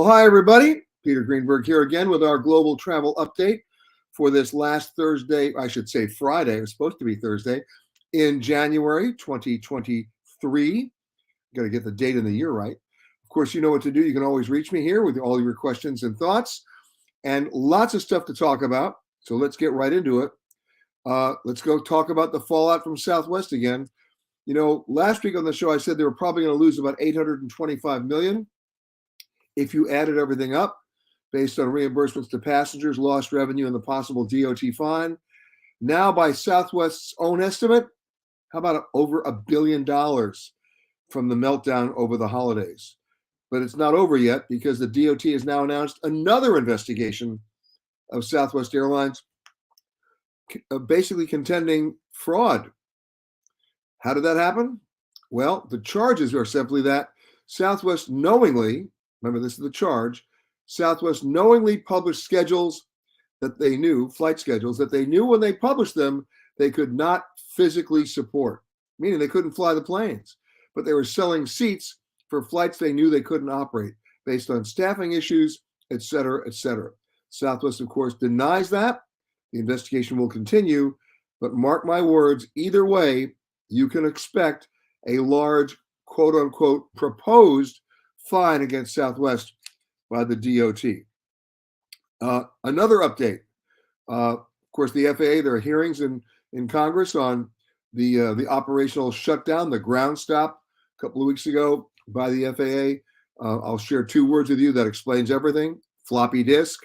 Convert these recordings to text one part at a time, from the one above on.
Well, hi, everybody. Peter Greenberg here again with our global travel update for this last Thursday, I should say Friday, it was supposed to be Thursday, in January 2023. Got to get the date and the year right. Of course, you know what to do. You can always reach me here with all your questions and thoughts, and lots of stuff to talk about. So let's get right into it. Let's go talk about the fallout from Southwest again. You know, last week on the show, I said they were probably going to lose about $825 million if you added everything up based on reimbursements to passengers, lost revenue, and the possible DOT fine. Now, by Southwest's own estimate, how about over $1 billion from the meltdown over the holidays? But it's not over yet because the DOT has now announced another investigation of Southwest Airlines, basically contending fraud. How did that happen? Well, the charges are simply that Southwest knowingly, remember this is the charge, Southwest knowingly published schedules that they knew, flight schedules that they knew when they published them, they could not physically support, meaning they couldn't fly the planes, but they were selling seats for flights they knew they couldn't operate based on staffing issues, et cetera, et cetera. Southwest, of course, denies that. The investigation will continue, but mark my words, either way, you can expect a large, quote unquote, proposed fine against Southwest by the DOT. Another update. Of course, the FAA, there are hearings in Congress on the operational shutdown, the ground stop a couple of weeks ago by the FAA. I'll share two words with you that explains everything. Floppy disk.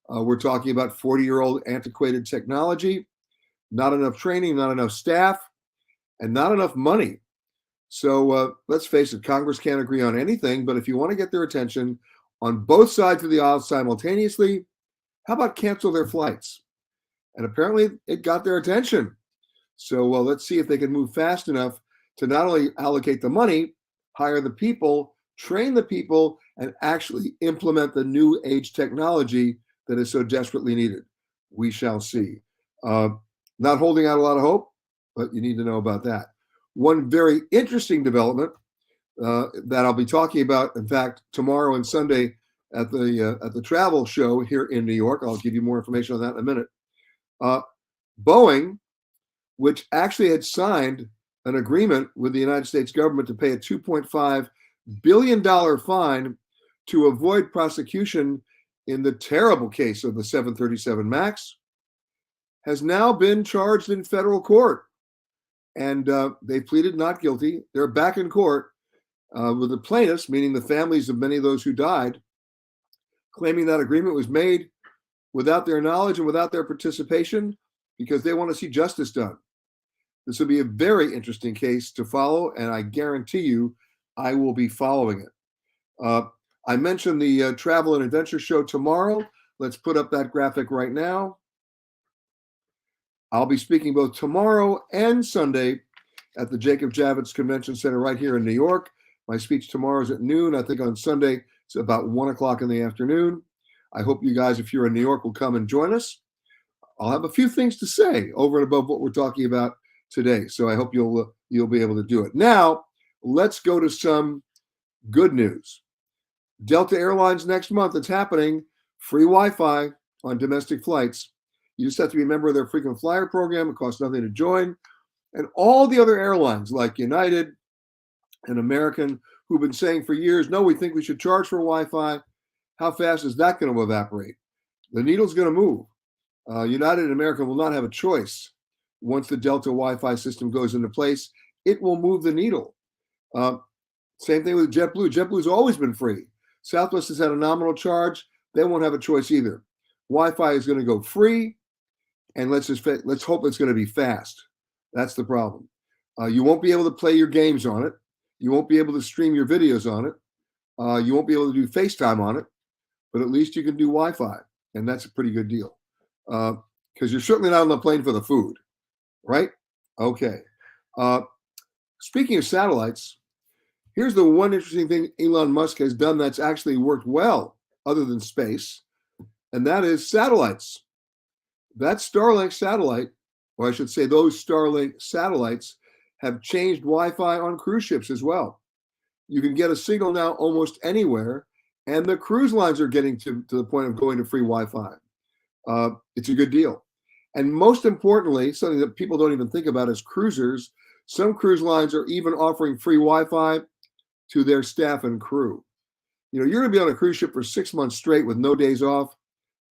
We're talking about 40-year-old antiquated technology, not enough training, not enough staff, and not enough money. So let's face it, Congress can't agree on anything, but if you want to get their attention on both sides of the aisle simultaneously, how about cancel their flights? And apparently it got their attention. So let's see if they can move fast enough to not only allocate the money, hire the people, train the people, and actually implement the new age technology that is so desperately needed. We shall see. Not holding out a lot of hope, but you need to know about that. One very interesting development that I'll be talking about, in fact, tomorrow and Sunday at the travel show here in New York. I'll give you more information on that in a minute. Boeing, which actually had signed an agreement with the United States government to pay a $2.5 billion fine to avoid prosecution in the terrible case of the 737 MAX, has now been charged in federal court. And they pleaded not guilty. They're back in court with the plaintiffs, meaning the families of many of those who died, claiming that agreement was made without their knowledge and without their participation because they want to see justice done. This will be a very interesting case to follow, and I guarantee you I will be following it. I mentioned the Travel and Adventure Show tomorrow. Let's put up that graphic right now. I'll be speaking both tomorrow and Sunday at the Jacob Javits Convention Center right here in New York. My speech tomorrow is at noon. I think on Sunday it's about 1 o'clock in the afternoon. I hope you guys, if you're in New York, will come and join us. I'll have a few things to say over and above what we're talking about today. So I hope you'll be able to do it. Now, let's go to some good news. Delta Airlines next month, it's happening. Free Wi-Fi on domestic flights. You just have to be a member of their frequent flyer program. It costs nothing to join. And all the other airlines like United and American, who've been saying for years, no, we think we should charge for Wi-Fi. How fast is that going to evaporate? The needle's going to move. United and American will not have a choice. Once the Delta Wi-Fi system goes into place, it will move the needle. Same thing with JetBlue. JetBlue's always been free. Southwest has had a nominal charge. They won't have a choice either. Wi-Fi is going to go free. And let's hope it's going to be fast. That's the problem. You won't be able to play your games on it. You won't be able to stream your videos on it. You won't be able to do FaceTime on it. But at least you can do Wi-Fi. And that's a pretty good deal. Because you're certainly not on the plane for the food. Right? Okay. Speaking of satellites, here's the one interesting thing Elon Musk has done that's actually worked well, other than space. And that is satellites. That Starlink satellite, or I should say those Starlink satellites, have changed Wi-Fi on cruise ships as well. You can get a signal now almost anywhere, And the cruise lines are getting to the point of going to free Wi-Fi. It's a good deal. And most importantly, something that people don't even think about as cruisers, some cruise lines are even offering free Wi-Fi to their staff and crew. You're going to be on a cruise ship for 6 months straight with no days off.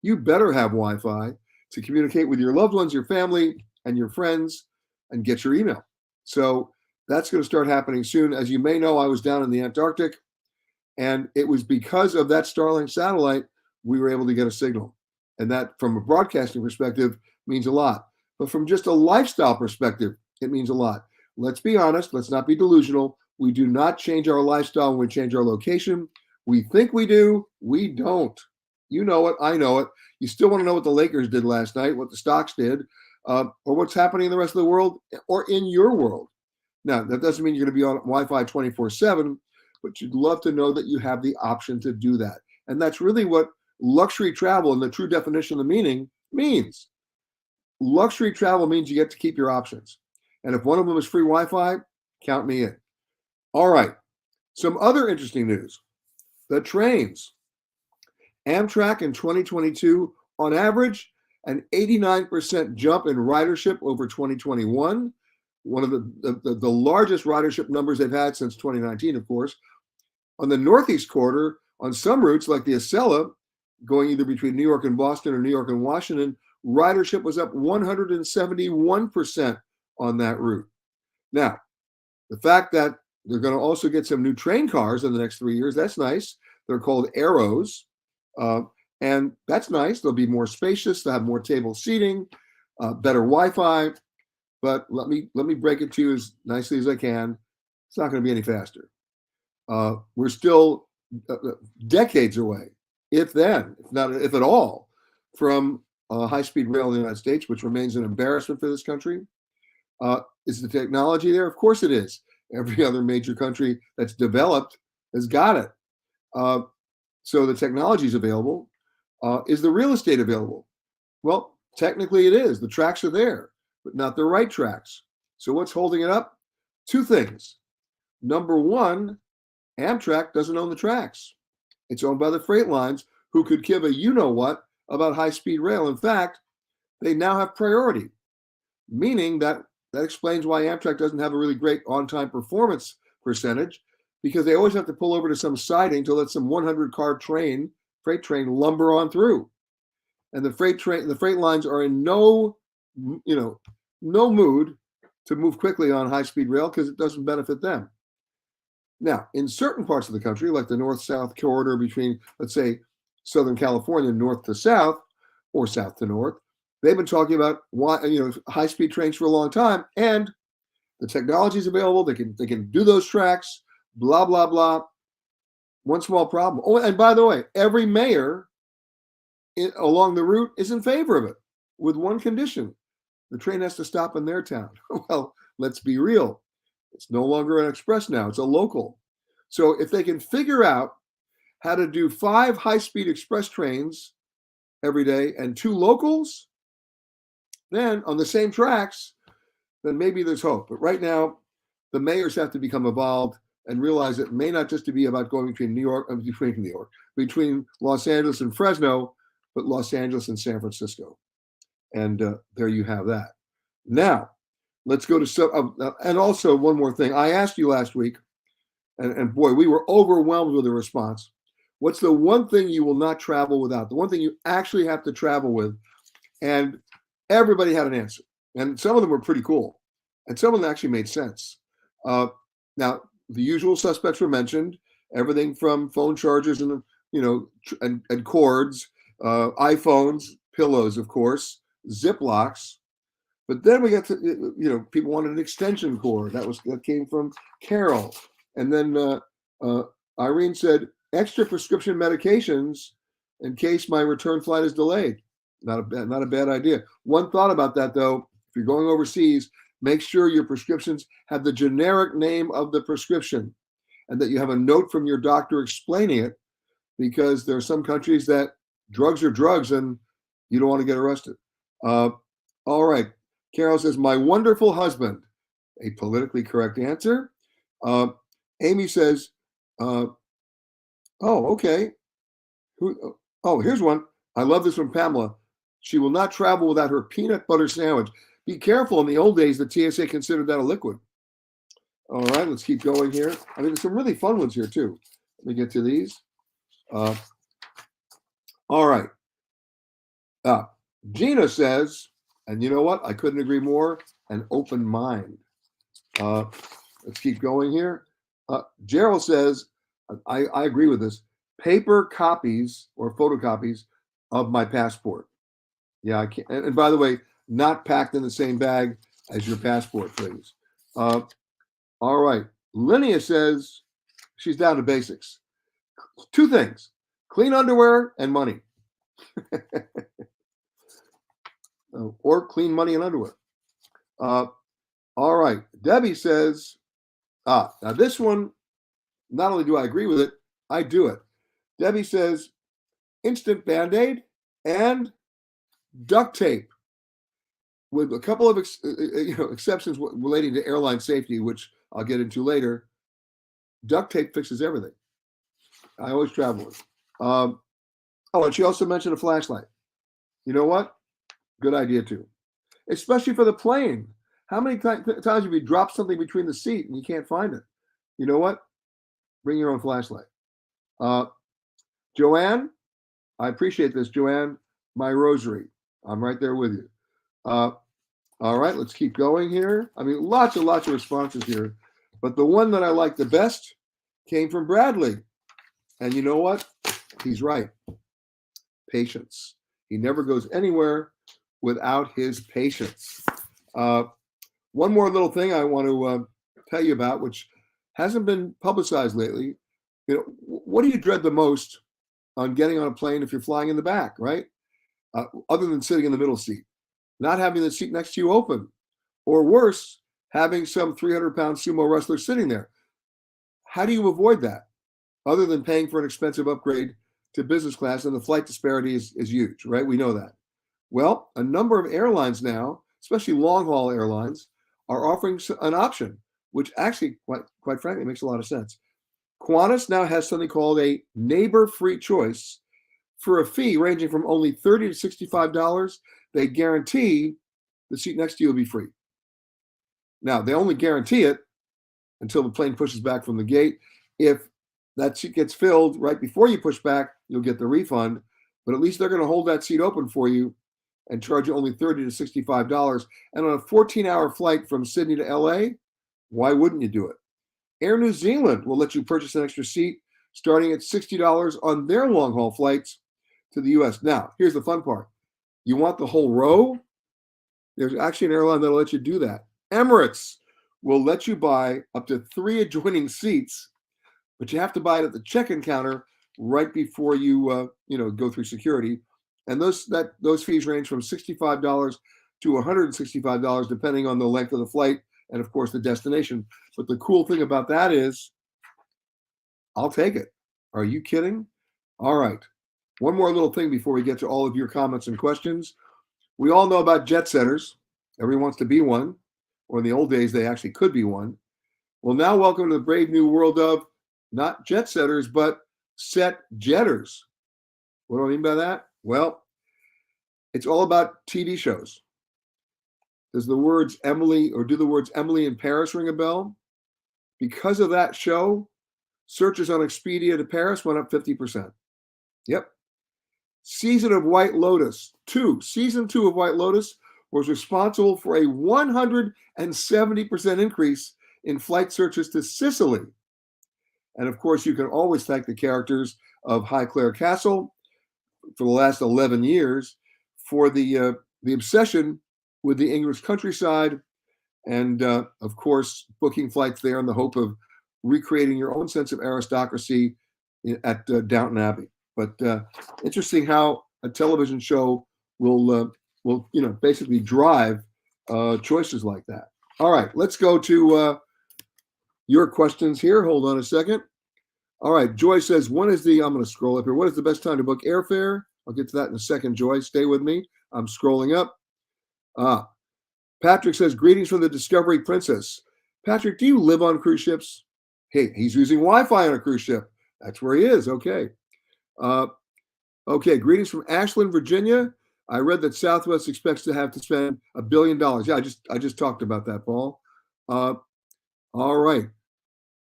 You better have Wi-Fi to communicate with your loved ones, your family, and your friends, and get your email. So that's going to start happening soon. As you may know, I was down in the Antarctic, and it was because of that Starlink satellite we were able to get a signal. And that, from a broadcasting perspective, means a lot. But from just a lifestyle perspective, it means a lot. Let's be honest. Let's not be delusional. We do not change our lifestyle when we change our location. We think we do. We don't. You know it. I know it. You still want to know what the Lakers did last night, what the stocks did, or what's happening in the rest of the world or in your world. Now, that doesn't mean you're going to be on Wi-Fi 24/7, but you'd love to know that you have the option to do that. And that's really what luxury travel, in the true definition of the meaning, means. Luxury travel means you get to keep your options. And if one of them is free Wi-Fi, count me in. All right. Some other interesting news. The trains. Amtrak in 2022, on average, an 89% jump in ridership over 2021. One of the largest ridership numbers they've had since 2019, of course. On the Northeast Corridor, on some routes like the Acela, going either between New York and Boston or New York and Washington, ridership was up 171% on that route. Now, the fact that they're going to also get some new train cars in the next 3 years, that's nice. They're called Arrows, and that's nice. They'll be more spacious. They'll have more table seating, better Wi-Fi. But let me break it to you as nicely as I can. It's not going to be any faster. We're still decades away, if not if at all, from high-speed rail in the United States, which remains an embarrassment for this country. Is the technology there? Of course it is. Every other major country that's developed has got it. So the technology is available. Is the real estate available? Well, technically it is. The tracks are there, but not the right tracks. So what's holding it up? Two things. Number one, Amtrak doesn't own the tracks. It's owned by the freight lines, who could give a you-know-what about high-speed rail. In fact, they now have priority, meaning that explains why Amtrak doesn't have a really great on-time performance percentage, because they always have to pull over to some siding to let some 100-car freight train lumber on through. And the freight lines are in no mood to move quickly on high-speed rail because it doesn't benefit them. Now, in certain parts of the country, like the north-south corridor between, let's say, Southern California, north to south, or south to north, they've been talking about high-speed trains for a long time, and the technology is available. They can do those tracks. Blah blah blah. One small problem. Oh, and by the way, every mayor along the route is in favor of it, with one condition: the train has to stop in their town. Well, let's be real. It's no longer an express now. It's a local. So if they can figure out how to do 5 high-speed express trains every day and 2 locals, then on the same tracks, then maybe there's hope. But right now, the mayors have to become involved and realize it may not just be about going between between Los Angeles and Fresno, but Los Angeles and San Francisco. And there you have that. Now, let's go to and also one more thing. I asked you last week, and boy, we were overwhelmed with the response. What's the one thing you will not travel without? The one thing you actually have to travel with? And everybody had an answer. And some of them were pretty cool. And some of them actually made sense. Now, the usual suspects were mentioned. Everything from phone chargers and cords, iPhones, pillows, of course, Ziplocs. But then we got to, people wanted an extension cord. That came from Carol. And then Irene said, extra prescription medications in case my return flight is delayed. Not a bad idea. One thought about that, though: if you're going overseas, make sure your prescriptions have the generic name of the prescription, and that you have a note from your doctor explaining it, because there are some countries that drugs are drugs, and you don't want to get arrested. All right. Carol says, my wonderful husband. A politically correct answer. Amy says, oh, okay. Who? Oh, here's one. I love this from Pamela. She will not travel without her peanut butter sandwich. Be careful. In the old days, the TSA considered that a liquid. All right, let's keep going here. I mean, there's some really fun ones here, too. Let me get to these. All right. Gina says, and you know what? I couldn't agree more, an open mind. Let's keep going here. Gerald says, I agree with this. Paper copies or photocopies of my passport. Yeah, I can't. And by the way, not packed in the same bag as your passport, please. All right. Linnea says she's down to basics. Two things: clean underwear and money. Or clean money and underwear. All right. Debbie says, now this one, not only do I agree with it, I do it. Debbie says, instant Band-Aid and duct tape, with a couple of exceptions relating to airline safety, which I'll get into later. Duct tape fixes everything. I always travel with. And she also mentioned a flashlight. You know what? Good idea too, especially for the plane. How many times have you dropped something between the seat and you can't find it? You know what? Bring your own flashlight. Joanne, I appreciate this. Joanne, my rosary. I'm right there with you. All right, let's keep going here. I mean, lots of responses here. But the one that I like the best came from Bradley. And you know what? He's right. Patience. He never goes anywhere without his patience. One more little thing I want to tell you about, which hasn't been publicized lately. What do you dread the most on getting on a plane if you're flying in the back, right? Other than sitting in the middle seat, not having the seat next to you open, or worse, having some 300-pound sumo wrestler sitting there. How do you avoid that? Other than paying for an expensive upgrade to business class, and the flight disparity is huge, right? We know that. Well, a number of airlines now, especially long-haul airlines, are offering an option, which actually, quite frankly, makes a lot of sense. Qantas now has something called a neighbor-free choice for a fee ranging from only $30 to $65. They guarantee the seat next to you will be free. Now, they only guarantee it until the plane pushes back from the gate. If that seat gets filled right before you push back, you'll get the refund. But at least they're going to hold that seat open for you and charge you only $30 to $65. And on a 14-hour flight from Sydney to LA, why wouldn't you do it? Air New Zealand will let you purchase an extra seat starting at $60 on their long-haul flights to the US. Now, here's the fun part. You want the whole row? There's actually an airline that'll let you do that. Emirates will let you buy up to 3 adjoining seats, but you have to buy it at the check-in counter right before you go through security. And those fees range from $65 to $165, depending on the length of the flight and, of course, the destination. But the cool thing about that is, I'll take it. Are you kidding? All right. One more little thing before we get to all of your comments and questions. We all know about jet setters. Everyone wants to be one, or in the old days, they actually could be one. Well, now welcome to the brave new world of not jet setters, but set jetters. What do I mean by that? Well, it's all about TV shows. Do the words Emily in Paris ring a bell? Because of that show, searches on Expedia to Paris went up 50%. Yep. Season 2 of White Lotus was responsible for a 170% increase in flight searches to Sicily. And of course, you can always thank the characters of Highclere Castle for the last 11 years for the obsession with the English countryside, and of course, booking flights there in the hope of recreating your own sense of aristocracy at Downton Abbey. But interesting how a television show will basically drive choices like that. All right, let's go to your questions here. Hold on a second. All right, Joy says, I'm going to scroll up here. What is the best time to book airfare? I'll get to that in a second, Joy. Stay with me. I'm scrolling up. Patrick says, greetings from the Discovery Princess. Patrick, do you live on cruise ships? Hey, he's using Wi-Fi on a cruise ship. That's where he is. Okay. Okay, greetings from Ashland, Virginia. I read that Southwest expects to have to spend $1 billion. Yeah, I just talked about that, Paul. Uh, all right.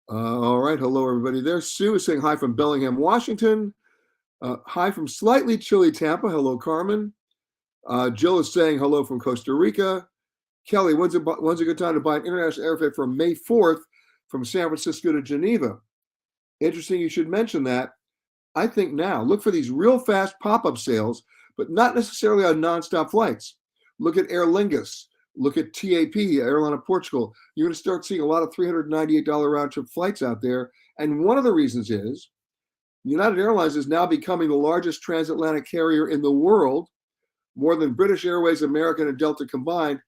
All right. Hello, everybody there. Sue is saying hi from Bellingham, Washington. Hi from slightly chilly Tampa. Hello, Carmen. Jill is saying hello from Costa Rica. Kelly, when's a good time to buy an international airfare for May 4th from San Francisco to Geneva? Interesting you should mention that. I think now, look for these real fast pop-up sales, but not necessarily on nonstop flights. Look at Aer Lingus. Look at TAP, Airline of Portugal. You're going to start seeing a lot of $398 round-trip flights out there. And one of the reasons is United Airlines is now becoming the largest transatlantic carrier in the world, more than British Airways, American, and Delta combined.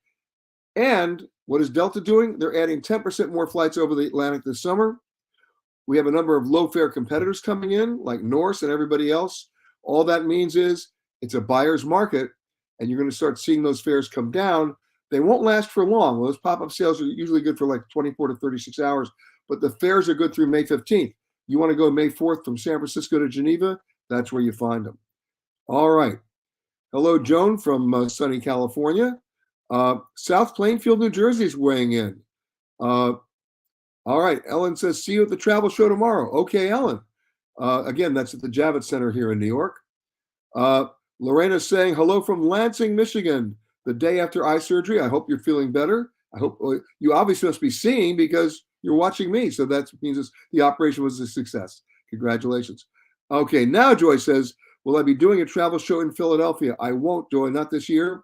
And what is Delta doing? They're adding 10% more flights over the Atlantic this summer. We have a number of low-fare competitors coming in, like Norse and everybody else. All that means is it's a buyer's market, and you're going to start seeing those fares come down. They won't last for long. Those pop-up sales are usually good for like 24 to 36 hours, but the fares are good through May 15th. You want to go May 4th from San Francisco to Geneva? That's where you find them. All right. Hello, Joan from sunny California. South Plainfield, New Jersey is weighing in. All right. Ellen says, see you at the travel show tomorrow. Okay, Ellen. Again, that's at the Javits Center here in New York. Lorena's saying, hello from Lansing, Michigan, the day after eye surgery. I hope you're feeling better. I hope you obviously must be seeing because you're watching me. So that means the operation was a success. Congratulations. Okay, now Joy says, will I be doing a travel show in Philadelphia? I won't, Joy, not this year.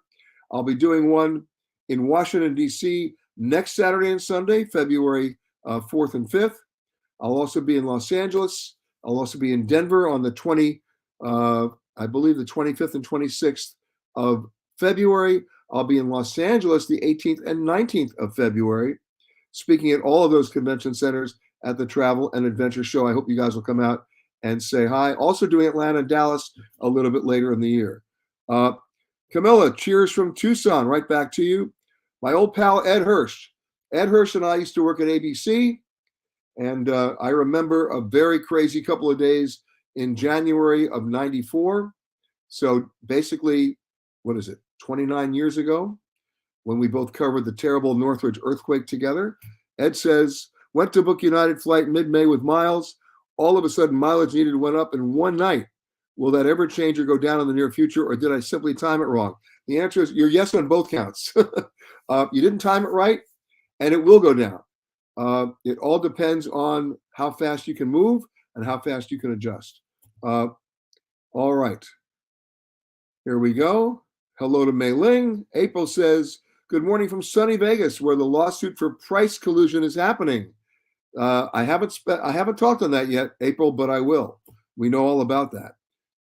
I'll be doing one in Washington, D.C. next Saturday and Sunday, February 4th and 5th. I'll also be in Los Angeles. I'll also be in Denver on the 25th and 26th of February. I'll be in Los Angeles the 18th and 19th of February, speaking at all of those convention centers at the Travel and Adventure Show. I hope you guys will come out and say hi. Also doing Atlanta and Dallas a little bit later in the year. Camilla, cheers from Tucson. Right back to you. My old pal, Ed Hirsch. Ed Hirsch and I used to work at ABC, and I remember a very crazy couple of days in January of '94. So basically, 29 years ago, when we both covered the terrible Northridge earthquake together. Ed says, went to book United flight mid-May with miles. All of a sudden, mileage needed went up in one night. Will that ever change or go down in the near future, or did I simply time it wrong? The answer is you're yes on both counts. You didn't time it right, and it will go down. It all depends on how fast you can move and how fast you can adjust. All right. Here we go. Hello to Mei Ling. April says, good morning from sunny Vegas, where the lawsuit for price collusion is happening. I haven't talked on that yet, April, but I will. We know all about that.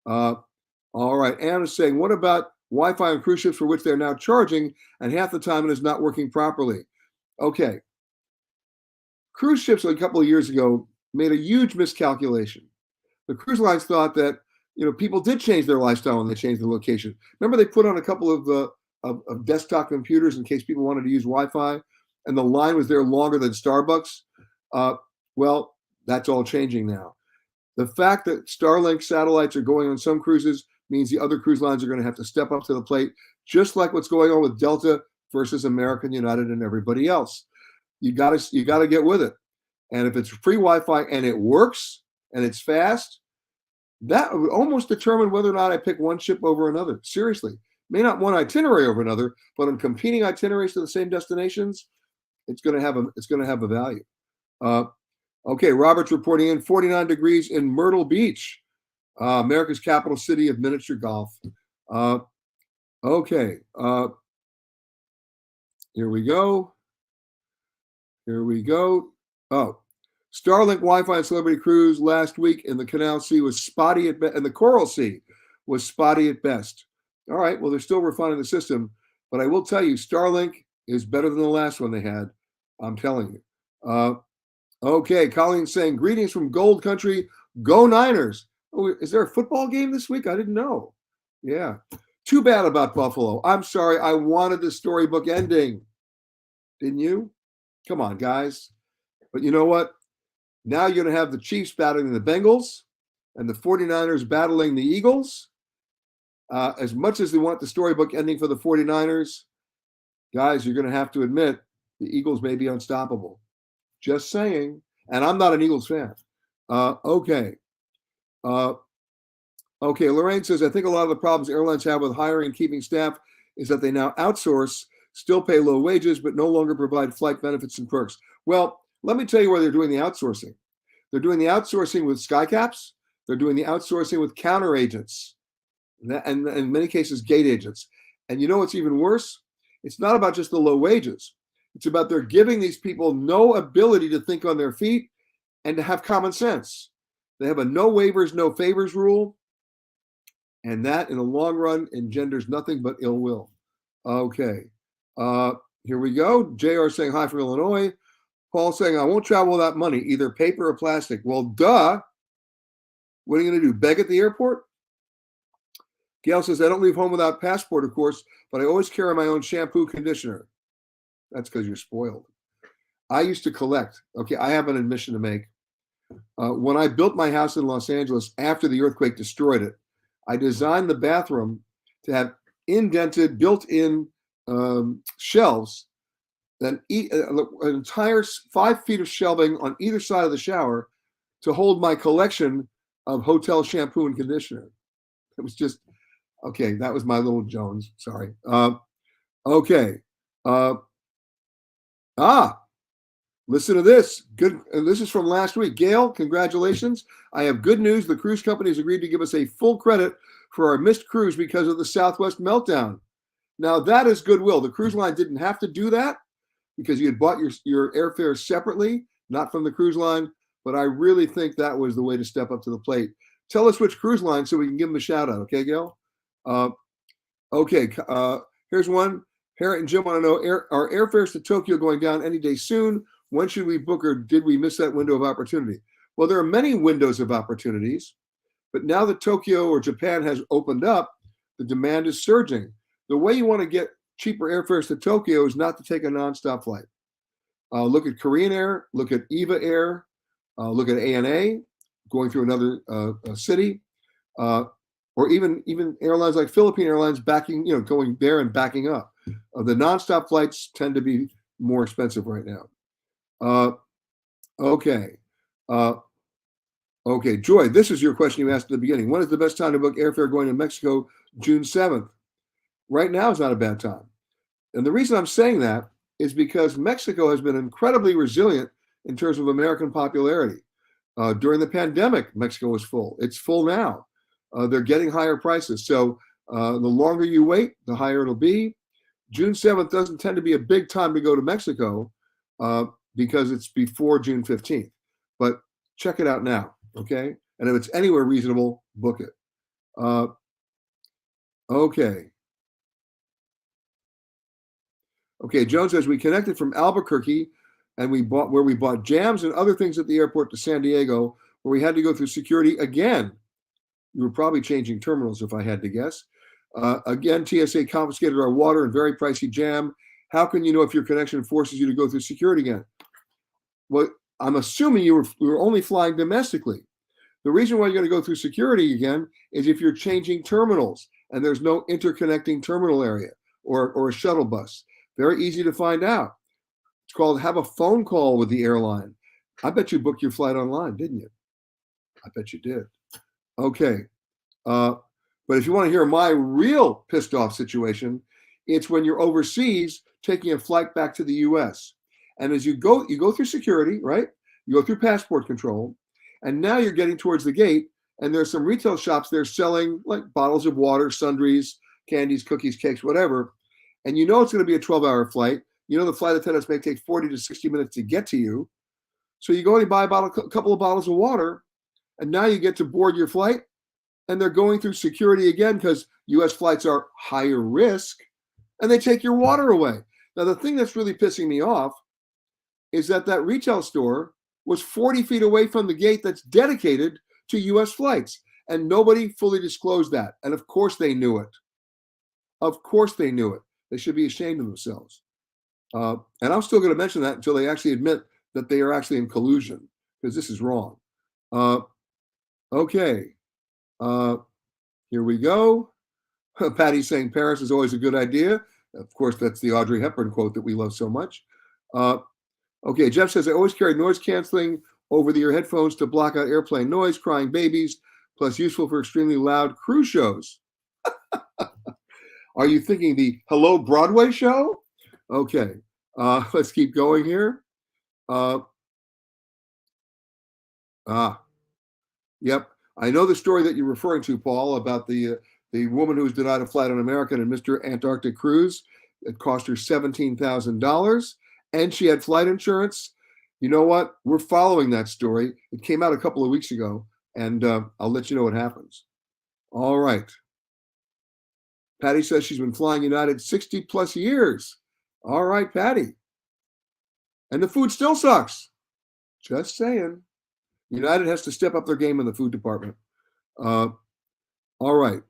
All right. Anna is saying, what about Wi-Fi on cruise ships for which they're now charging, and half the time it is not working properly? Okay. Cruise ships a couple of years ago made a huge miscalculation. The cruise lines thought that people did change their lifestyle when they changed the location. Remember, they put on a couple of desktop computers in case people wanted to use Wi-Fi, and the line was there longer than Starbucks. Well, that's all changing now. The fact that Starlink satellites are going on some cruises means the other cruise lines are going to have to step up to the plate, just like what's going on with Delta versus American, United, and everybody else. You got to get with it. And if it's free Wi-Fi and it works and it's fast, that would almost determine whether or not I pick one ship over another. Seriously, may not one itinerary over another, but on competing itineraries to the same destinations, it's going to have a value. Okay, Robert's reporting in 49 degrees in Myrtle Beach, America's capital city of miniature golf. Okay, here we go. Oh, Starlink Wi-Fi and Celebrity Cruise last week in the Canal Sea was spotty at best, and the Coral Sea was spotty at best. All right, well, they're still refining the system, but I will tell you, Starlink is better than the last one they had. I'm telling you. Okay, Colleen's saying, greetings from Gold Country. Go Niners. Oh, is there a football game this week? I didn't know. Yeah. Too bad about Buffalo. I'm sorry. I wanted the storybook ending. Didn't you? Come on, guys. But you know what? Now you're going to have the Chiefs battling the Bengals. and the 49ers battling the Eagles. As much as they want the storybook ending for the 49ers, guys, you're going to have to admit the Eagles may be unstoppable. Just saying. And I'm not an Eagles fan. Okay. Okay, Lorraine says, I think a lot of the problems airlines have with hiring and keeping staff is that they now outsource, still pay low wages, but no longer provide flight benefits and perks. Well, let me tell you where they're doing the outsourcing. They're doing the outsourcing with skycaps. They're doing the outsourcing with counter agents, and in many cases, gate agents. And you know what's even worse? It's not about just the low wages. It's about they're giving these people no ability to think on their feet and to have common sense. They have a no waivers, no favors rule. And that, in the long run, engenders nothing but ill will. Okay. Here we go. JR saying hi from Illinois. Paul saying, I won't travel without money, either paper or plastic. Well, duh. What are you going to do? Beg at the airport? Gail says, I don't leave home without passport, of course, but I always carry my own shampoo, conditioner. That's because you're spoiled. I used to collect. Okay, I have an admission to make. When I built my house in Los Angeles after the earthquake destroyed it, I designed the bathroom to have indented, built-in shelves, then an entire 5 feet of shelving on either side of the shower to hold my collection of hotel shampoo and conditioner. It was just, okay, that was my little Jones. Sorry. Okay. Listen to this. Good. This is from last week. Gail, congratulations. I have good news. The cruise company has agreed to give us a full credit for our missed cruise because of the Southwest meltdown. Now, that is goodwill. The cruise line didn't have to do that because you had bought your airfare separately, not from the cruise line. But I really think that was the way to step up to the plate. Tell us which cruise line so we can give them a shout out. Okay, Gail? Okay. Here's one. Harriet and Jim want to know, are airfares to Tokyo going down any day soon? When should we book, or did we miss that window of opportunity? Well, there are many windows of opportunities, but now that Tokyo or Japan has opened up, the demand is surging. The way you want to get cheaper airfares to Tokyo is not to take a nonstop flight. Look at Korean Air, look at EVA Air, look at ANA, going through another city, or even airlines like Philippine Airlines going there and backing up. The nonstop flights tend to be more expensive right now. Okay. Okay, Joy, this is your question you asked at the beginning. When is the best time to book airfare going to Mexico June 7th? Right now is not a bad time. And the reason I'm saying that is because Mexico has been incredibly resilient in terms of American popularity. During the pandemic, Mexico was full. It's full now. They're getting higher prices. So the longer you wait, the higher it'll be. June 7th doesn't tend to be a big time to go to Mexico because it's before June 15th. But check it out now, okay? And if it's anywhere reasonable, book it. Okay. Okay, Joan says, we connected from Albuquerque and we bought jams and other things at the airport to San Diego, where we had to go through security again. You were probably changing terminals if I had to guess. Again, TSA confiscated our water and very pricey jam. How can you know if your connection forces you to go through security again? Well, I'm assuming you were only flying domestically. The reason why you're going to go through security again is if you're changing terminals and there's no interconnecting terminal area or a shuttle bus. Very easy to find out. It's called have a phone call with the airline. I bet you booked your flight online, didn't you? I bet you did. Okay. But if you want to hear my real pissed off situation, it's when you're overseas taking a flight back to the US. And as you go through security, right? You go through passport control, and now you're getting towards the gate, and there's some retail shops there selling like bottles of water, sundries, candies, cookies, cakes, whatever. And you know it's going to be a 12-hour flight. You know the flight attendants may take 40 to 60 minutes to get to you. So you go and buy a couple of bottles of water, and now you get to board your flight, and they're going through security again because US flights are higher risk, and they take your water away. Now, the thing that's really pissing me off is that retail store was 40 feet away from the gate that's dedicated to US flights, and nobody fully disclosed that. And of course they knew it. Of course they knew it. They should be ashamed of themselves. And I'm still going to mention that until they actually admit that they are actually in collusion, because this is wrong. Okay. Uh, Here we go. Patty's saying Paris is always a good idea. Of course, that's the Audrey Hepburn quote that we love so much. Uh, okay, Jeff says I always carry noise canceling over-the-ear headphones to block out airplane noise, crying babies, plus useful for extremely loud cruise shows. Are you thinking the Hello Broadway show? Okay, let's keep going here. Uh, ah, Yep, I know the story that you're referring to, Paul, about the woman who was denied a flight on American and Mr. Antarctic cruise. It cost her $17,000, and she had flight insurance. You know what? We're following that story. It came out a couple of weeks ago, and I'll let you know what happens. All right. Patty says she's been flying United 60 plus years. All right, Patty. And the food still sucks. Just saying. United has to step up their game in the food department. Uh, all right.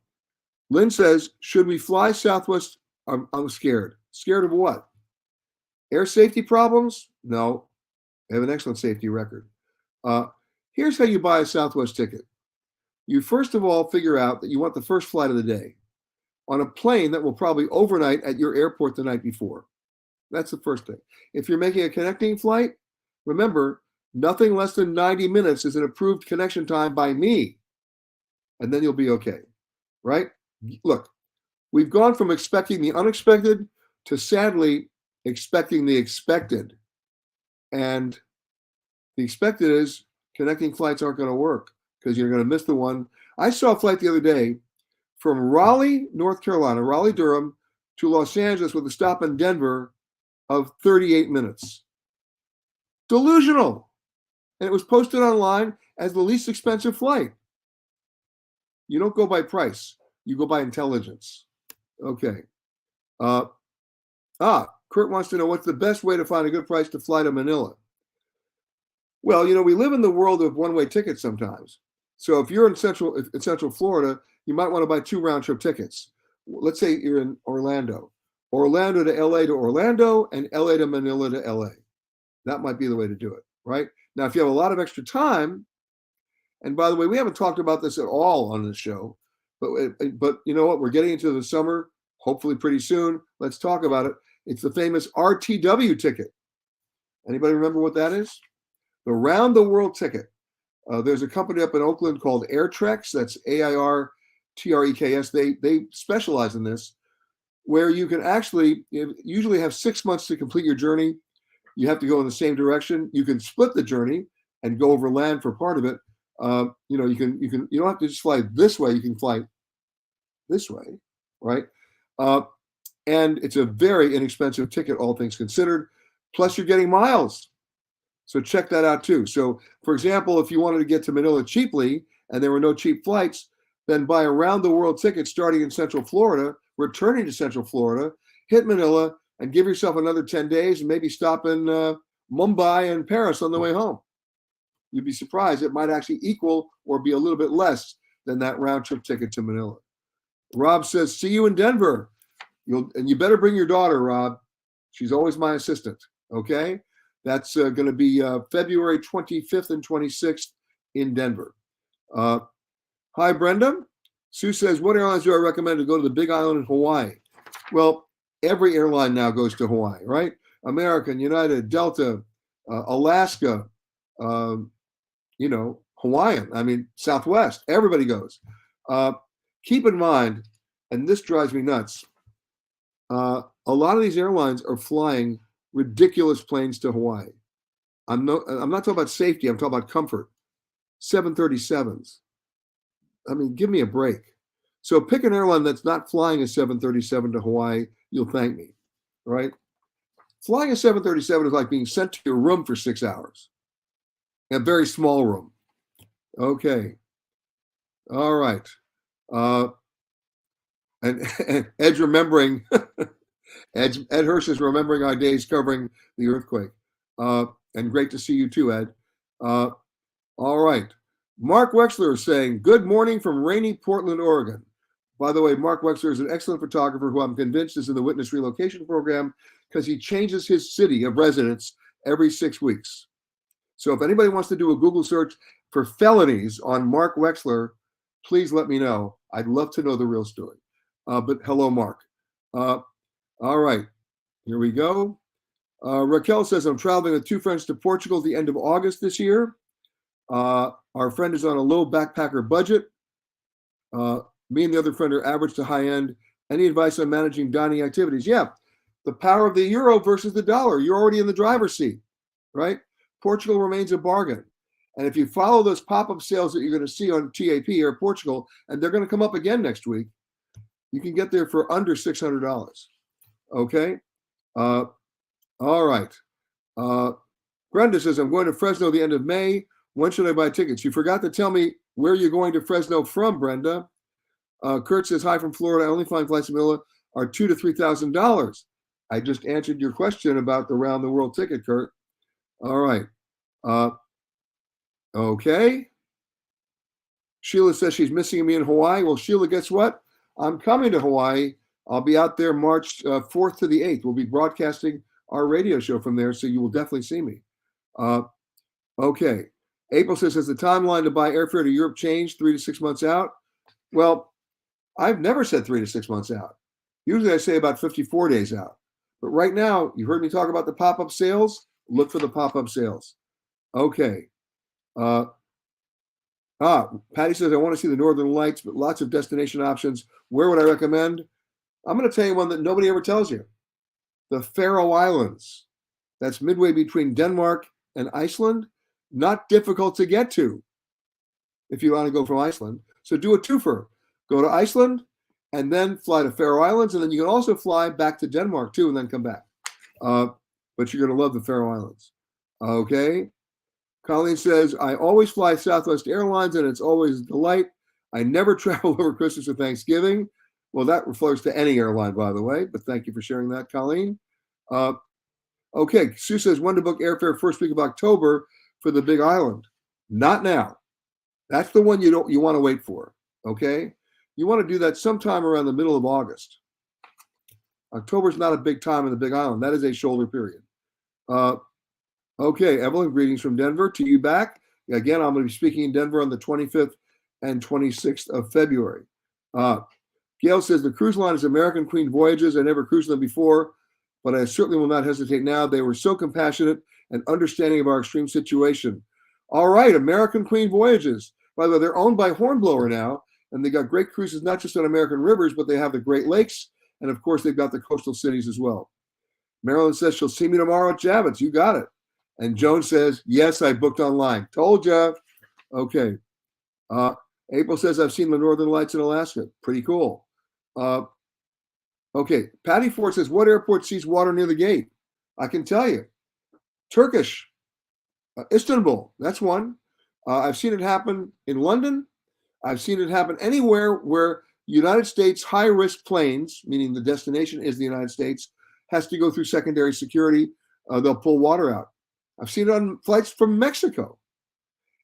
Lynn says, should we fly Southwest? I'm scared. Scared of what? Air safety problems? No. They have an excellent safety record. Uh, Here's how you buy a Southwest ticket. You first of all figure out that you want the first flight of the day on a plane that will probably overnight at your airport the night before. That's the first thing. If you're making a connecting flight, remember, nothing less than 90 minutes is an approved connection time by me. And then you'll be okay, right? Look, we've gone from expecting the unexpected to sadly expecting the expected. And the expected is connecting flights aren't going to work because you're going to miss the one. I saw a flight the other day from Raleigh, North Carolina, Raleigh, Durham, to Los Angeles with a stop in Denver of 38 minutes. Delusional. And it was posted online as the least expensive flight. You don't go by price. You go by intelligence. Okay. Kurt wants to know what's the best way to find a good price to fly to Manila. Well, we live in the world of one-way tickets sometimes. So if you're in Central Florida, you might want to buy 2 round-trip tickets. Let's say you're in Orlando to LA to Orlando, and LA to Manila to LA. That might be the way to do it, right? Now, if you have a lot of extra time, and by the way, we haven't talked about this at all on this show, but you know what? We're getting into the summer, hopefully pretty soon. Let's talk about it. It's the famous RTW ticket. Anybody remember what that is? The round the world ticket. There's a company up in Oakland called Airtreks. That's AIRTREKS. They specialize in this, where you can actually usually have 6 months to complete your journey. You have to go in the same direction. You can split the journey and go over land for part of it. You don't have to just fly this way. You can fly this way, right? And it's a very inexpensive ticket, all things considered. Plus, you're getting miles. So check that out too. So, for example, if you wanted to get to Manila cheaply and there were no cheap flights, then buy a round-the-world ticket starting in Central Florida, returning to Central Florida, hit Manila, and give yourself another 10 days and maybe stop in Mumbai and Paris on the way home. You'd be surprised. It might actually equal or be a little bit less than that round-trip ticket to Manila. Rob says, see you in Denver. You better bring your daughter, Rob. She's always my assistant, okay? That's going to be February 25th and 26th in Denver. Hi, Brenda. Sue says, what airlines do I recommend to go to the Big Island in Hawaii? Well, every airline now goes to Hawaii, right? American, United, Delta, Alaska, Hawaiian, Southwest, everybody goes. Keep in mind, and this drives me nuts, a lot of these airlines are flying ridiculous planes to Hawaii. I'm not talking about safety, I'm talking about comfort. 737s. Give me a break. So pick an airline that's not flying a 737 to Hawaii. You'll thank me, right? Flying a 737 is like being sent to your room for 6 hours. A very small room. Okay. All right. And Ed's remembering, Ed Hirsch is remembering our days covering the earthquake. And great to see you too, Ed. All right. Mark Wexler is saying, good morning from rainy Portland, Oregon. By the way, Mark Wexler is an excellent photographer who I'm convinced is in the Witness Relocation Program because he changes his city of residence every 6 weeks. So if anybody wants to do a Google search for felonies on Mark Wexler, please let me know. I'd love to know the real story. But hello, Mark. All right, here we go. Raquel says, I'm traveling with two friends to Portugal at the end of August this year. Our friend is on a low backpacker budget. Me and the other friend are average to high end. Any advice on managing dining activities? Yeah, the power of the euro versus the dollar. You're already in the driver's seat, right? Portugal remains a bargain. And if you follow those pop-up sales that you're going to see on TAP or Portugal, and they're going to come up again next week, you can get there for under $600. Okay? All right. Brenda says, I'm going to Fresno the end of May. When should I buy tickets? You forgot to tell me where you're going to Fresno from, Brenda. Kurt says, hi from Florida. I only find flights in Manila are $2,000 to $3,000. I just answered your question about the round the world ticket, Kurt. All right. Okay. Sheila says she's missing me in Hawaii. Well, Sheila, guess what? I'm coming to Hawaii. I'll be out there March 4th to the 8th. We'll be broadcasting our radio show from there, so you will definitely see me. Okay. April says, has the timeline to buy airfare to Europe changed 3 to 6 months out? Well, I've never said 3 to 6 months out. Usually I say about 54 days out. But right now, you heard me talk about the pop-up sales. Look for the pop-up sales. Okay. Patty says, I want to see the Northern Lights, but lots of destination options. Where would I recommend? I'm going to tell you one that nobody ever tells you. The Faroe Islands. That's midway between Denmark and Iceland. Not difficult to get to if you want to go from Iceland. So do a twofer. Go to Iceland and then fly to Faroe Islands. And then you can also fly back to Denmark too and then come back. But you're going to love the Faroe Islands. Okay. Colleen says, I always fly Southwest Airlines and it's always a delight. I never travel over Christmas or Thanksgiving. Well, that refers to any airline, by the way, but thank you for sharing that, Colleen. Okay, Sue says, when to book airfare first week of October for the Big Island? Not now. That's the one you want to wait for, okay? You want to do that sometime around the middle of August. October's not a big time in the Big Island. That is a shoulder period. Okay, Evelyn, greetings from Denver. To you back. Again, I'm going to be speaking in Denver on the 25th and 26th of February. Gail says, the cruise line is American Queen Voyages. I never cruised them before, but I certainly will not hesitate now. They were so compassionate and understanding of our extreme situation. All right, American Queen Voyages. By the way, they're owned by Hornblower now, and they got great cruises, not just on American rivers, but they have the Great Lakes, and of course, they've got the coastal cities as well. Marilyn says, she'll see me tomorrow at Javits. You got it. And Joan says, yes, I booked online. Told ya. Okay. April says, I've seen the Northern Lights in Alaska. Pretty cool. Okay. Patty Ford says, what airport sees water near the gate? I can tell you. Turkish. Istanbul. That's one. I've seen it happen in London. I've seen it happen anywhere where United States high-risk planes, meaning the destination is the United States, has to go through secondary security. They'll pull water out. I've seen it on flights from Mexico.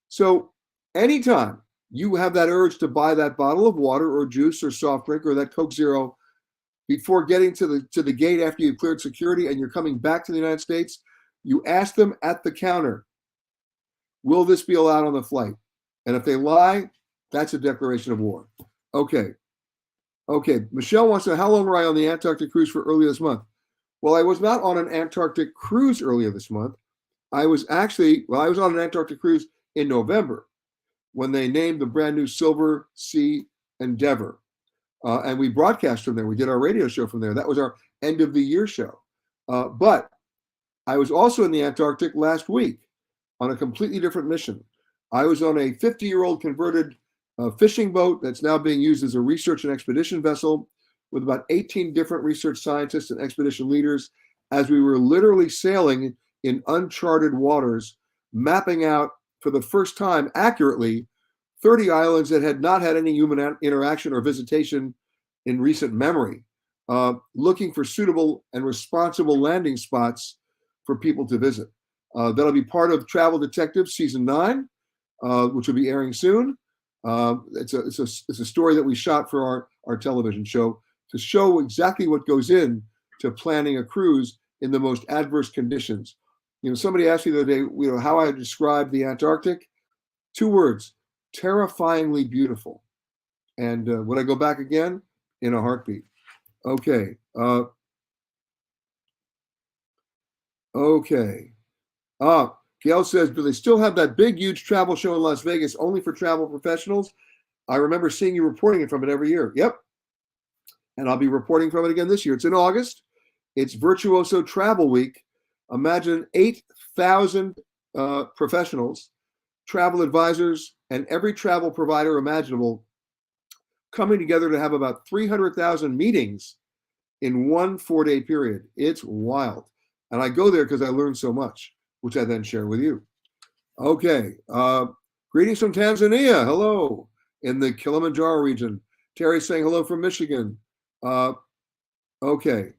So anytime you have that urge to buy that bottle of water or juice or soft drink or that Coke Zero before getting to the gate after you've cleared security and you're coming back to the United States, you ask them at the counter, will this be allowed on the flight? And if they lie, that's a declaration of war. Okay. Michelle wants to know, how long were I on the Antarctic cruise for earlier this month? Well, I was not on an Antarctic cruise earlier this month. I was on an Antarctic cruise in November when they named the brand new Silver Sea Endeavor. And we broadcast from there. We did our radio show from there. That was our end of the year show. But I was also in the Antarctic last week on a completely different mission. I was on a 50-year-old converted fishing boat that's now being used as a research and expedition vessel with about 18 different research scientists and expedition leaders as we were literally sailing in uncharted waters, mapping out for the first time accurately 30 islands that had not had any human interaction or visitation in recent memory, looking for suitable and responsible landing spots for people to visit. That'll be part of Travel Detectives Season 9, which will be airing soon. It's a story that we shot for our television show to show exactly what goes in to planning a cruise in the most adverse conditions. Somebody asked me the other day, how I describe the Antarctic. 2 words, terrifyingly beautiful. And would I go back again? In a heartbeat. Okay. Okay. Gail says, do they still have that big, huge travel show in Las Vegas only for travel professionals? I remember seeing you reporting from it every year. Yep. And I'll be reporting from it again this year. It's in August. It's Virtuoso Travel Week. Imagine 8,000 professionals, travel advisors, and every travel provider imaginable coming together to have about 300,000 meetings in one 4-day period. It's wild. And I go there because I learn so much, which I then share with you. Okay. Greetings from Tanzania. Hello. In the Kilimanjaro region. Terry saying hello from Michigan. Okay.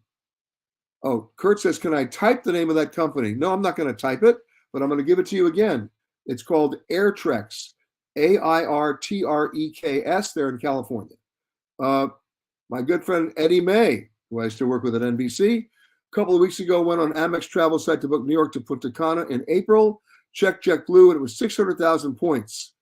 Oh, Kurt says, can I type the name of that company? No, I'm not going to type it, but I'm going to give it to you again. It's called Airtreks, AIRTREKS. They're in California. My good friend Eddie May, who I still work with at NBC, a couple of weeks ago went on Amex travel site to book New York to Punta Cana in April. Check JetBlue, and it was 600,000 points.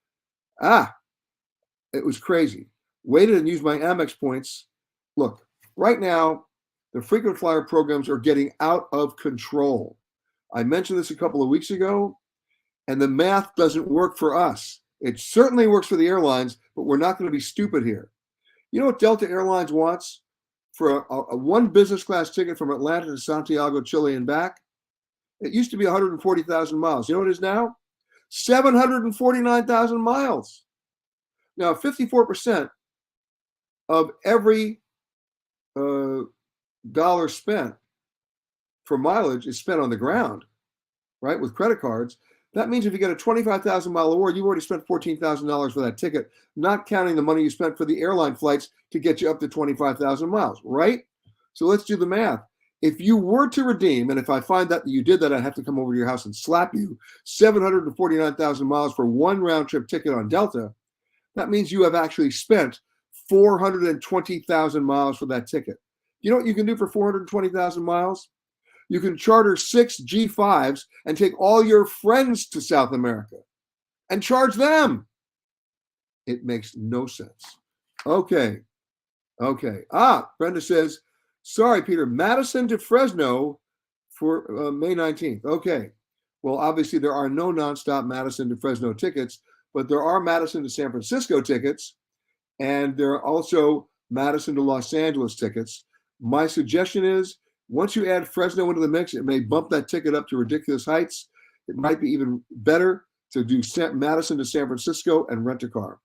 It was crazy. Waited and used my Amex points. Look, right now, the frequent flyer programs are getting out of control. I mentioned this a couple of weeks ago, and the math doesn't work for us. It certainly works for the airlines, but we're not going to be stupid here. You know what Delta Airlines wants for a one business class ticket from Atlanta to Santiago, Chile and back? It used to be 140,000 miles. You know what it is now? 749,000 miles. Now, 54% of every dollar spent for mileage is spent on the ground, right, with credit cards. That means if you get a 25,000 mile award, you've already spent $14,000 for that ticket, not counting the money you spent for the airline flights to get you up to 25,000 miles, right? So let's do the math. If you were to redeem, and if I find that you did that, I'd have to come over to your house and slap you, 749,000 miles for one round trip ticket on Delta, that means you have actually spent 420,000 miles for that ticket. You know what you can do for 420,000 miles? You can charter 6 G5s and take all your friends to South America and charge them. It makes no sense. Okay. Brenda says, sorry, Peter, Madison to Fresno for May 19th. Okay. Well, obviously there are no nonstop Madison to Fresno tickets, but there are Madison to San Francisco tickets, and there are also Madison to Los Angeles tickets. My suggestion is, once you add Fresno into the mix, it may bump that ticket up to ridiculous heights. It might be even better to do Madison to San Francisco and rent a car.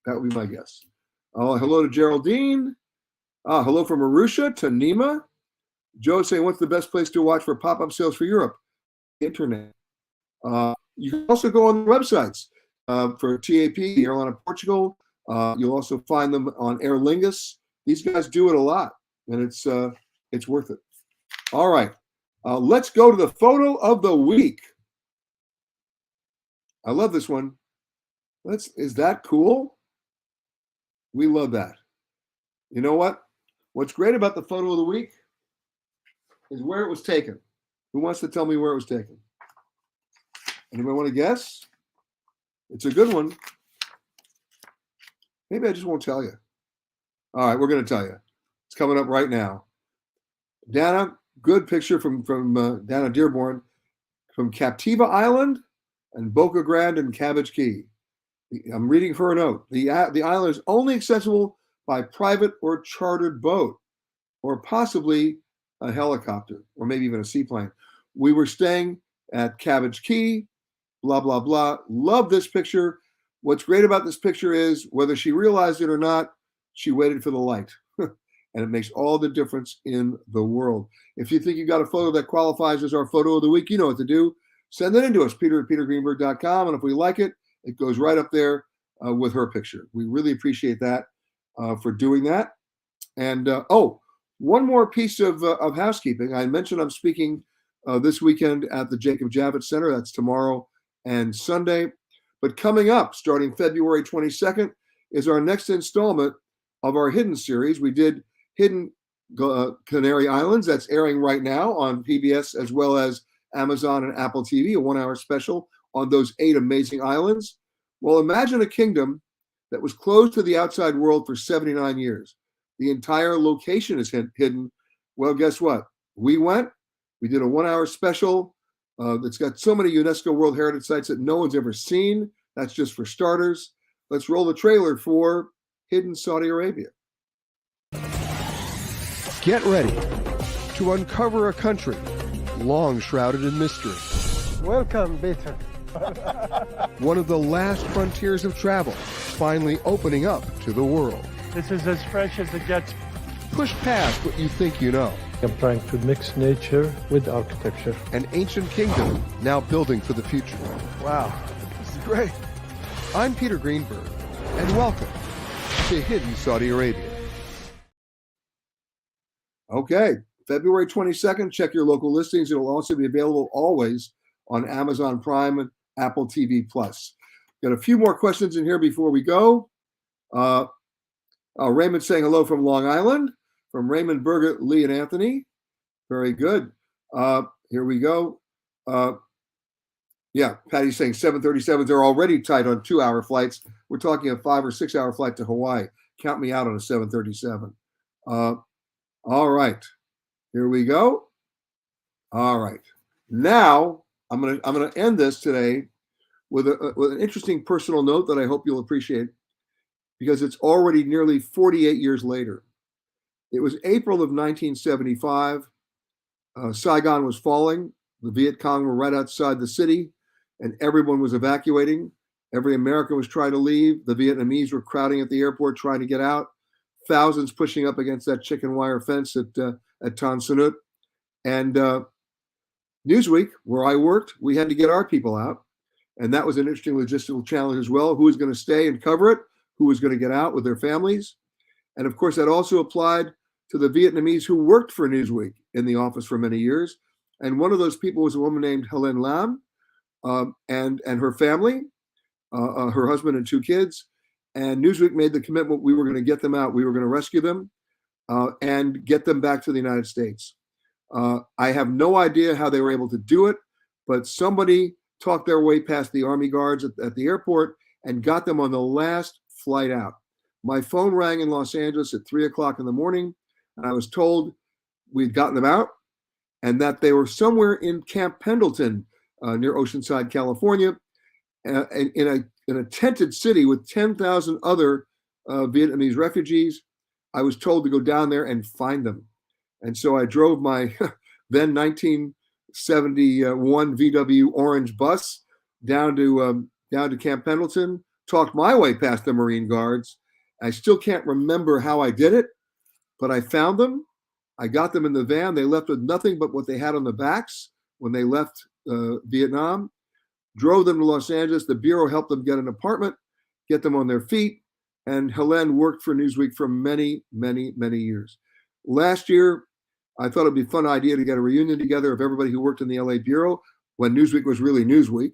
That would be my guess. Hello to Geraldine. Hello from Arusha to Nima. Joe saying, what's the best place to watch for pop-up sales for Europe? Internet. You can also go on the websites for TAP, the Airline of Portugal. You'll also find them on Aer Lingus. These guys do it a lot, and it's worth it. All right, let's go to the photo of the week. I love this one. Is that cool? We love that. You know what? What's great about the photo of the week is where it was taken. Who wants to tell me where it was taken? Anybody want to guess? It's a good one. Maybe I just won't tell you. All right, we're going to tell you. It's coming up right now. Dana, good picture from Dana Dearborn from Captiva Island and Boca Grande and Cabbage Key. I'm reading her a note. The island is only accessible by private or chartered boat, or possibly a helicopter, or maybe even a seaplane. We were staying at Cabbage Key, blah, blah, blah. Love this picture. What's great about this picture is, whether she realized it or not, she waited for the light. And it makes all the difference in the world. If you think you got a photo that qualifies as our photo of the week, you know what to do. Send it in to us, peter@petergreenberg.com. And if we like it, it goes right up there with her picture. We really appreciate that for doing that. And one more piece of housekeeping. I mentioned I'm speaking this weekend at the Jacob Javits Center. That's tomorrow and Sunday. But coming up, starting February 22nd, is our next installment of our Hidden series. We did Hidden Canary Islands. That's airing right now on PBS as well as Amazon and Apple TV, a 1-hour special on those 8 amazing islands. Well, imagine a kingdom that was closed to the outside world for 79 years. The entire location is hidden. Well, guess what? We did a 1 hour special that's got so many UNESCO World Heritage Sites that no one's ever seen. That's just for starters. Let's roll the trailer for Hidden Saudi Arabia. Get ready to uncover a country long shrouded in mystery. Welcome, Peter. One of the last frontiers of travel, finally opening up to the world. This is as fresh as it gets. Push past what you think you know. I'm trying to mix nature with architecture. An ancient kingdom now building for the future. Wow, this is great. I'm Peter Greenberg, and welcome to Hidden Saudi Arabia. Okay, February 22nd, check your local listings. It'll also be available always on Amazon Prime and Apple TV+. Got a few more questions in here before we go. Raymond saying hello from Long Island, from Raymond, Birgit, Lee, and Anthony. Very good. Here we go. Yeah, Patty's saying 737s are already tight on 2-hour flights. We're talking a 5 or 6 hour flight to Hawaii. Count me out on a 737. All right, here we go. All right, now I'm gonna end this today with an interesting personal note that I hope you'll appreciate, because it's already nearly 48 years later. It was April of 1975. Saigon was falling. The Viet Cong were right outside the city, and everyone was evacuating. Every American was trying to leave. The Vietnamese were crowding at the airport trying to get out. Thousands pushing up against that chicken wire fence at Tan Son Nhut. And Newsweek, where I worked, we had to get our people out. And that was an interesting logistical challenge as well. Who was going to stay and cover it? Who was going to get out with their families? And of course, that also applied to the Vietnamese who worked for Newsweek in the office for many years. And one of those people was a woman named Helen Lam, and her family, her husband and 2 kids. And Newsweek made the commitment we were going to get them out. We were going to rescue them and get them back to the United States. I have no idea how they were able to do it, but somebody talked their way past the Army guards at the airport and got them on the last flight out. My phone rang in Los Angeles at 3 o'clock in the morning, and I was told we'd gotten them out and that they were somewhere in Camp Pendleton near Oceanside, California, in a tented city with 10,000 other Vietnamese refugees. I was told to go down there and find them. And so I drove my then 1971 VW orange bus down to Camp Pendleton, talked my way past the Marine Guards. I still can't remember how I did it, but I found them. I got them in the van. They left with nothing but what they had on the backs when they left Vietnam. Drove them to Los Angeles. The Bureau helped them get an apartment, get them on their feet. And Helen worked for Newsweek for many, many, many years. Last year, I thought it'd be a fun idea to get a reunion together of everybody who worked in the LA Bureau when Newsweek was really Newsweek.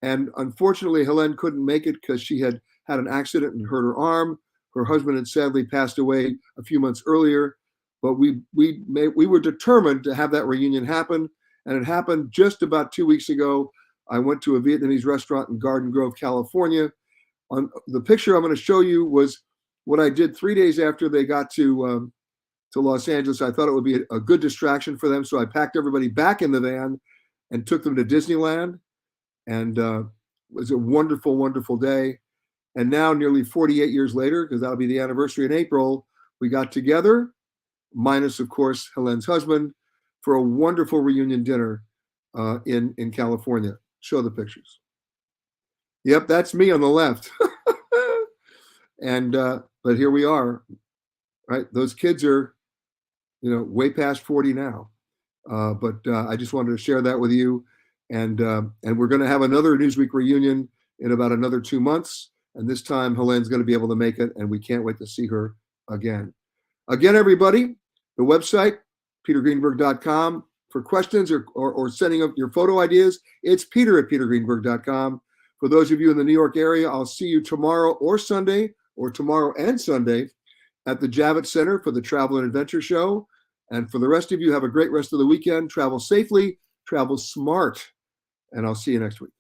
And unfortunately, Helen couldn't make it because she had had an accident and hurt her arm. Her husband had sadly passed away a few months earlier. But we were determined to have that reunion happen. And it happened just about 2 weeks ago. I went to a Vietnamese restaurant in Garden Grove, California. On the picture I'm going to show you was what I did 3 days after they got to Los Angeles. I thought it would be a good distraction for them, so I packed everybody back in the van and took them to Disneyland. And it was a wonderful, wonderful day. And now, nearly 48 years later, because that'll be the anniversary in April, we got together, minus, of course, Helen's husband, for a wonderful reunion dinner in California. Show the pictures. Yep, that's me on the left. And but here we are, right? Those kids are, way past 40 now. But I just wanted to share that with you. And we're going to have another Newsweek reunion in about another 2 months. And this time, Helen's going to be able to make it, and we can't wait to see her again. Again, everybody, the website, petergreenberg.com. For questions or sending up your photo ideas, it's peter@petergreenberg.com. For those of you in the New York area, I'll see you tomorrow or Sunday, or tomorrow and Sunday, at the Javits Center for the Travel and Adventure Show. And for the rest of you, have a great rest of the weekend. Travel safely, travel smart, and I'll see you next week.